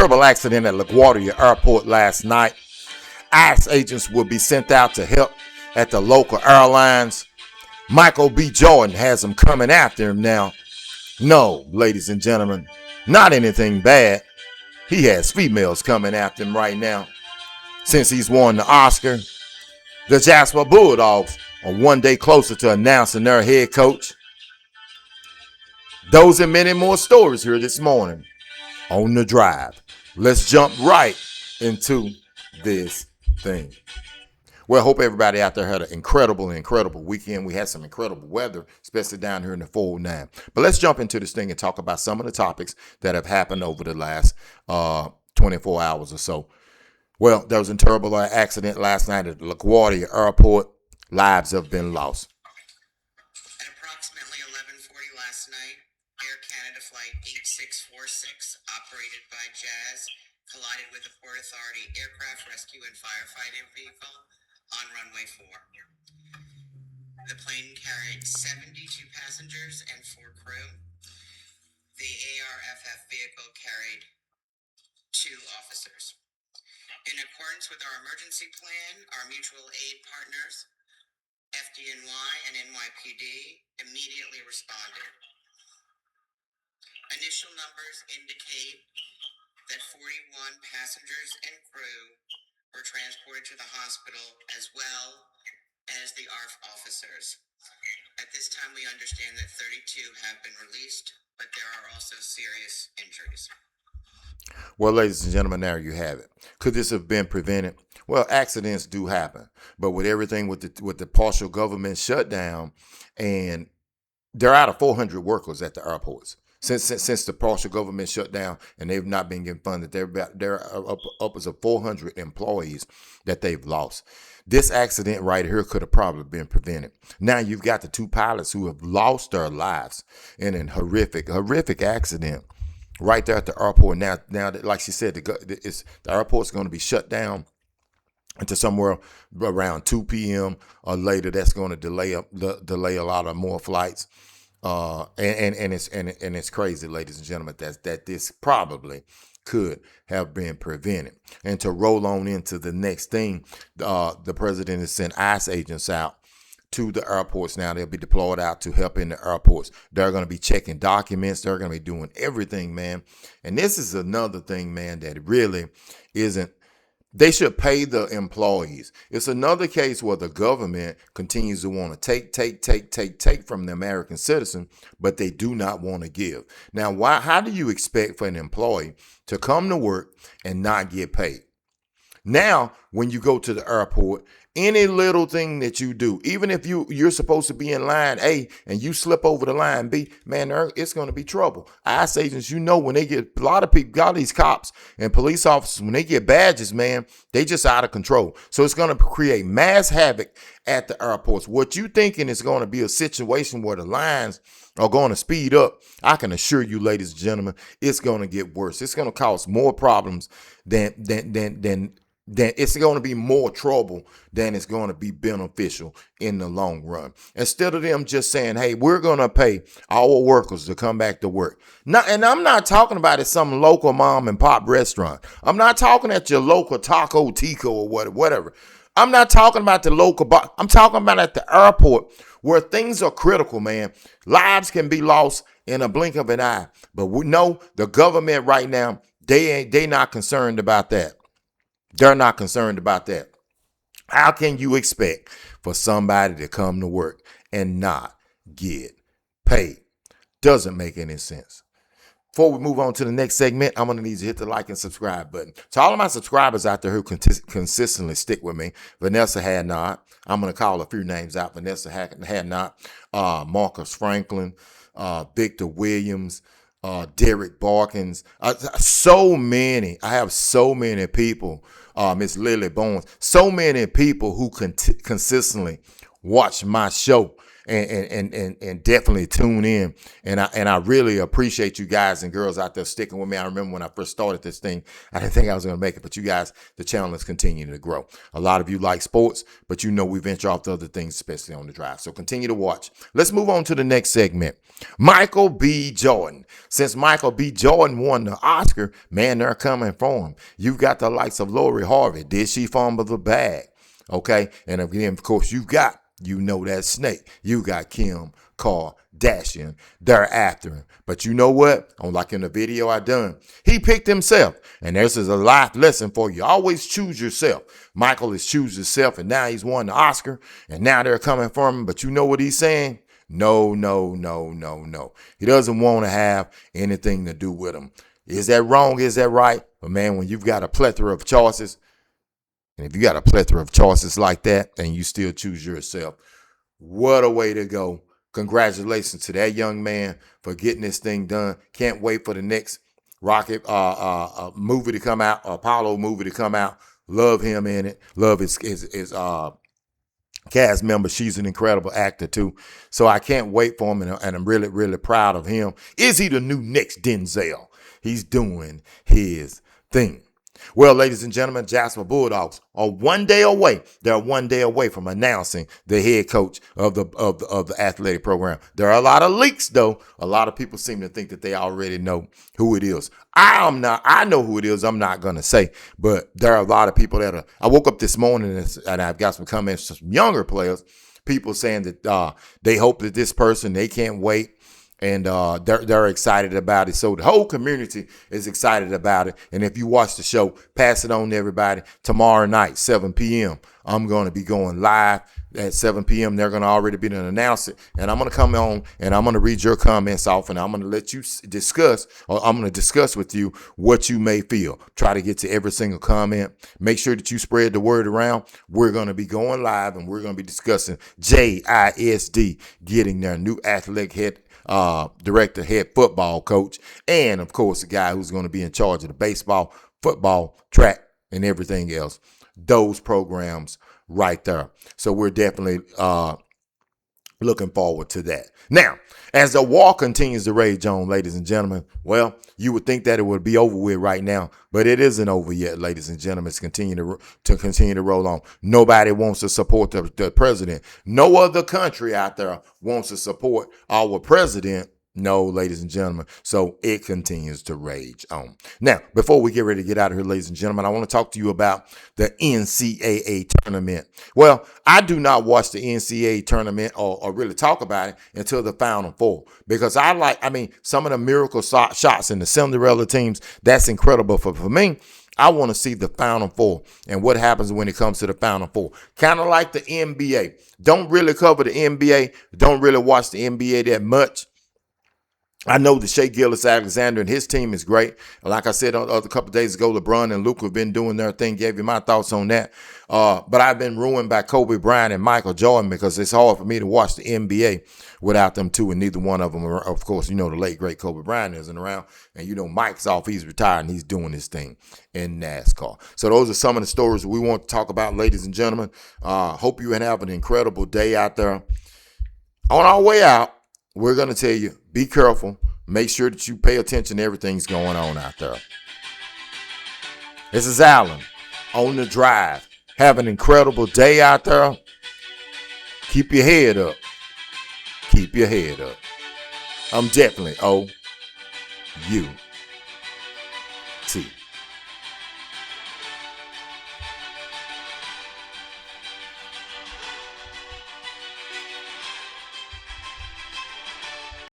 terrible accident at LaGuardia Airport last night. ICE agents will be sent out to help at the local airlines. Michael B. Jordan has them coming after him now. No, ladies and gentlemen, not anything bad. He has females coming after him right now. Since he's won the Oscar, the Jasper Bulldogs are one day closer to announcing their head coach. Those and many more stories here this morning on The Drive. Let's jump right into this thing. Well, I hope everybody out there had an incredible weekend. We had some incredible weather, especially down here in the 409. But let's jump into this thing and talk about some of the topics that have happened over the last 24 hours or so. Well, there was a terrible accident last night at LaGuardia Airport. Lives have been lost. At approximately 11:40 last night, Air Canada Flight 8646, operated by Jazz, collided with the Port Authority aircraft rescue and firefighting vehicle on runway 4. The plane carried 72 passengers and 4 crew. The ARFF vehicle carried 2 officers. In accordance with our emergency plan, our mutual aid partners, FDNY and NYPD, immediately responded. Initial numbers indicate that 41 passengers and crew were transported to the hospital, as well as the ARF officers. At this time, we understand that 32 have been released, but there are also serious injuries. Well, ladies and gentlemen, there you have it. Could this have been prevented? Well, accidents do happen, but with everything with the partial government shutdown, and they're out of 400 workers at the airports. Since the partial government shut down and they've not been getting funded, they're upwards of 400 employees that they've lost. This accident right here could have probably been prevented. Now you've got the 2 pilots who have lost their lives in a horrific accident right there at the airport. Now, like she said, the airport's going to be shut down until somewhere around 2 p.m. or later. That's going to delay a lot of more flights. And it's crazy, ladies and gentlemen, that this probably could have been prevented. And to roll on into the next thing, the president has sent ICE agents out to the airports. Now they'll be deployed out to help in the airports. They're going to be checking documents. They're going to be doing everything, man. And this is another thing, man, that really isn't. They should pay the employees. It's another case where the government continues to want to take from the American citizen, but they do not want to give. Now, how do you expect for an employee to come to work and not get paid? Now, when you go to the airport, any little thing that you do, even if you're supposed to be in line A and you slip over the line B, man, it's going to be trouble. ICE agents, when they get a lot of these cops and police officers, when they get badges, man, they just out of control. So it's going to create mass havoc at the airports. What you thinking is going to be a situation where the lines are going to speed up, I can assure you, ladies and gentlemen, it's going to get worse. It's going to cause more problems than it's going to be more trouble than it's going to be beneficial in the long run. Instead of them just saying, hey, we're going to pay our workers to come back to work. Now, and I'm not talking about at some local mom and pop restaurant. I'm not talking at your local Taco Tico or whatever. I'm not talking about the local bar. I'm talking about at the airport where things are critical, man. Lives can be lost in a blink of an eye. But we know the government right now, they not concerned about that. They're not concerned about that. How can you expect for somebody to come to work and not get paid? Doesn't make any sense. Before we move on to the next segment, I'm going to need you to hit the like and subscribe button. To all of my subscribers out there who consistently stick with me, Vanessa Hadnot, I'm going to call a few names out. Vanessa Hadnot, Marcus Franklin, Victor Williams, Derek Barkins, so many. I have so many people, Miss Lily Bones, so many people who consistently watch my show. and definitely tune in. And I really appreciate you guys and girls out there sticking with me. I remember when I first started this thing, I didn't think I was going to make it, but you guys, the channel is continuing to grow. A lot of you like sports, but we venture off to other things, especially on the drive. So continue to watch. Let's move on to the next segment. Michael B. Jordan. Since Michael B. Jordan won the Oscar, man, they're coming for him. You've got the likes of Lori Harvey. Did she fumble the bag? Okay. And again, of course, that snake. You got Kim Kardashian. They're after him. But you know what? Like in the video I done, he picked himself. And this is a life lesson for you. Always choose yourself. Michael has choose himself, and now he's won the Oscar, and now they're coming for him. But you know what he's saying? No, no, no, no, no. He doesn't want to have anything to do with him. Is that wrong? Is that right? But man, when you've got a plethora of choices, and if you got a plethora of choices like that, and you still choose yourself, what a way to go. Congratulations to that young man for getting this thing done. Can't wait for the next Rocket movie to come out, Apollo movie to come out. Love him in it. Love his cast member. She's an incredible actor too. So I can't wait for him, and I'm really, really proud of him. Is he the new next Denzel? He's doing his thing. Well, ladies and gentlemen, Jasper Bulldogs are 1 day away. They're 1 day away from announcing the head coach of the athletic program. There are a lot of leaks, though. A lot of people seem to think that they already know who it is. I know who it is. I'm not going to say, but there are a lot of people I woke up this morning and I've got some comments from some younger players, people saying that they hope that this person, they can't wait. And they're excited about it. So the whole community is excited about it. And if you watch the show, pass it on to everybody. Tomorrow night, 7 p.m., I'm going to be going live at 7 p.m. They're going to already be announced it. And I'm going to come on and I'm going to read your comments off, and I'm going to let you discuss, or I'm going to discuss with you what you may feel. Try to get to every single comment. Make sure that you spread the word around. We're going to be going live, and we're going to be discussing JISD getting their new athletic head director, head football coach, and of course the guy who's going to be in charge of the baseball, football, track, and everything else. Those programs right there. So we're definitely looking forward to that. Now, as the war continues to rage on, ladies and gentlemen, well, you would think that it would be over with right now, but it isn't over yet, ladies and gentlemen. It's continue to roll on. Nobody wants to support the president. No other country out there wants to support our president. No, ladies and gentlemen. So it continues to rage on. Now, before we get ready to get out of here, ladies and gentlemen, I want to talk to you about the NCAA tournament. Well, I do not watch the NCAA tournament or really talk about it until the Final Four, because some of the miracle shots in the Cinderella teams, that's incredible. For me, I want to see the Final Four and what happens when it comes to the Final Four. Kind of like the NBA. Don't really cover the NBA. Don't really watch the NBA that much. I know that Shea Gilgeous-Alexander and his team is great. Like I said a couple of days ago, LeBron and Luka have been doing their thing. Gave you my thoughts on that. But I've been ruined by Kobe Bryant and Michael Jordan, because it's hard for me to watch the NBA without them two, and neither one of them are, of course, the late, great Kobe Bryant isn't around. And Mike's off. He's retired, and he's doing his thing in NASCAR. So those are some of the stories that we want to talk about, ladies and gentlemen. Hope you have an incredible day out there. On our way out, we're going to tell you, be careful. Make sure that you pay attention to everything's going on out there. This is Alan on the drive. Have an incredible day out there. Keep your head up. Keep your head up. I'm definitely OU.